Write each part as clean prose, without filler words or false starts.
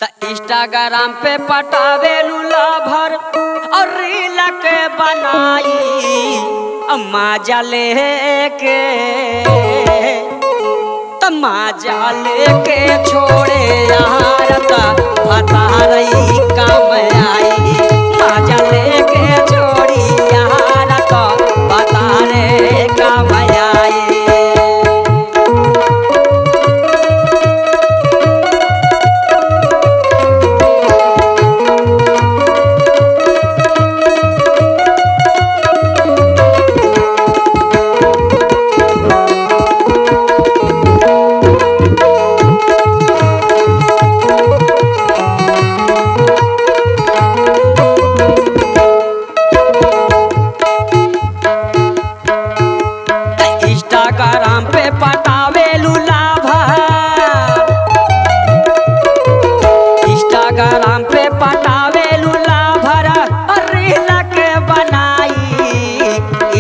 त इंस्टाग्राम पे पटावे लूला और रील के बनाई मजा लेके मजा लेके छोड़े यार बता रही काम आई मजा लेके छोड़ी यार बता रे काम आई। इंस्टाग्राम पे पटावे लूला इंस्टाग्राम पे पटावे लूला रील के बनाई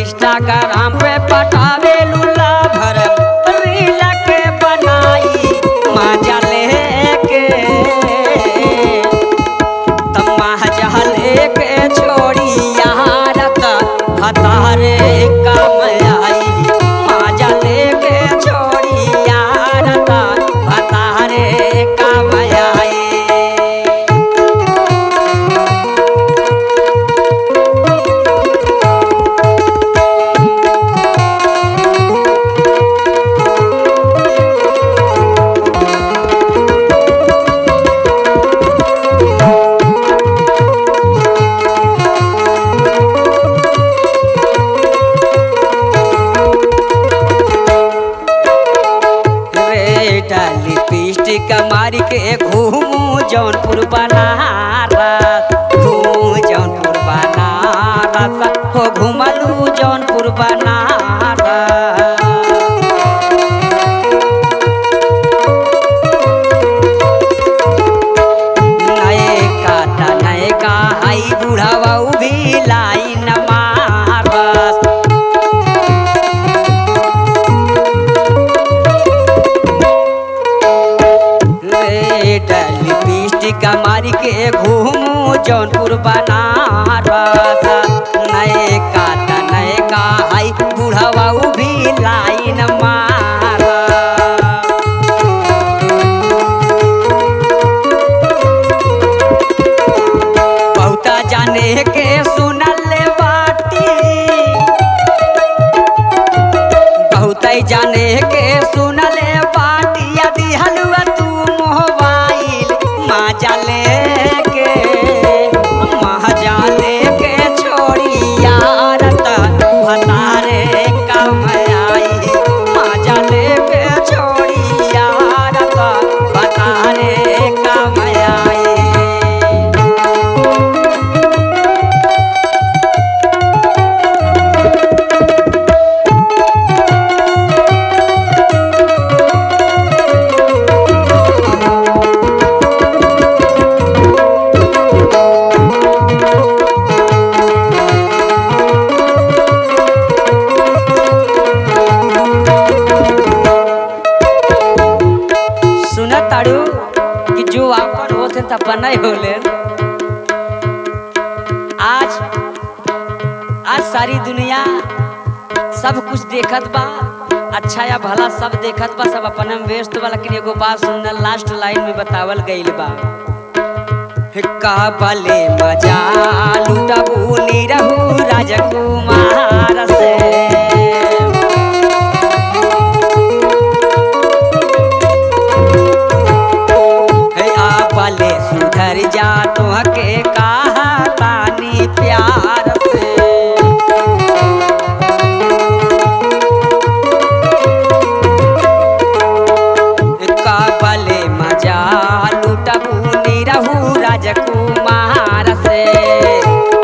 इंस्टाग्राम पे पटावे लूला रील के बनाई मजा लेके मजा लेके छोड़ी यार हतारे काम आई मजा लेके छोड़ी यार हतारे काम आई। लिपस्टिक मारी के घूमू जौनपुर बनारस घूमू जौनपुर बनारस हो घूमलू जौनपुर बनारस। नए का हाई बुढ़ावा भी लाइन मारस लिपस्टिक मारी के घूमू जौनपुर बनारस नए का हाई बुढ़ावा भी लाइन मार। बहुता जाने के सुनल बाटी बहुत जाने के सुनल बाटी यदि हलुआ तू मोबाइल मजा लेके छोड़ी यार भतारे काम आई मजा लेके छोड़ी यार भतारे काम आई। ताड़ू कि जो आपन होते तपन नहीं होले आज सारी दुनिया सब कुछ देखत बा अच्छा या भला सब देखत बा सब अपन में व्यस्त बा लेकिन एगो बात सुनना लास्ट लाइन में बतावल गइल बा का भले मजा लुटबू निरहू राजकुमार से भले सुधर जा तुहके कहा तानी प्यार से का भले मजा लुटबू निरहू राजकुमार से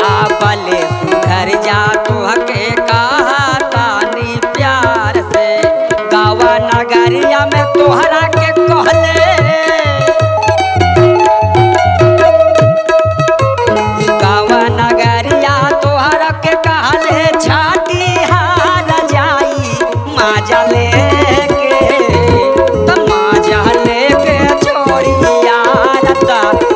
आ भले सुधर जा तुहके कहा तानी प्यार से गावा नगरिया में तोहरा के कहले होता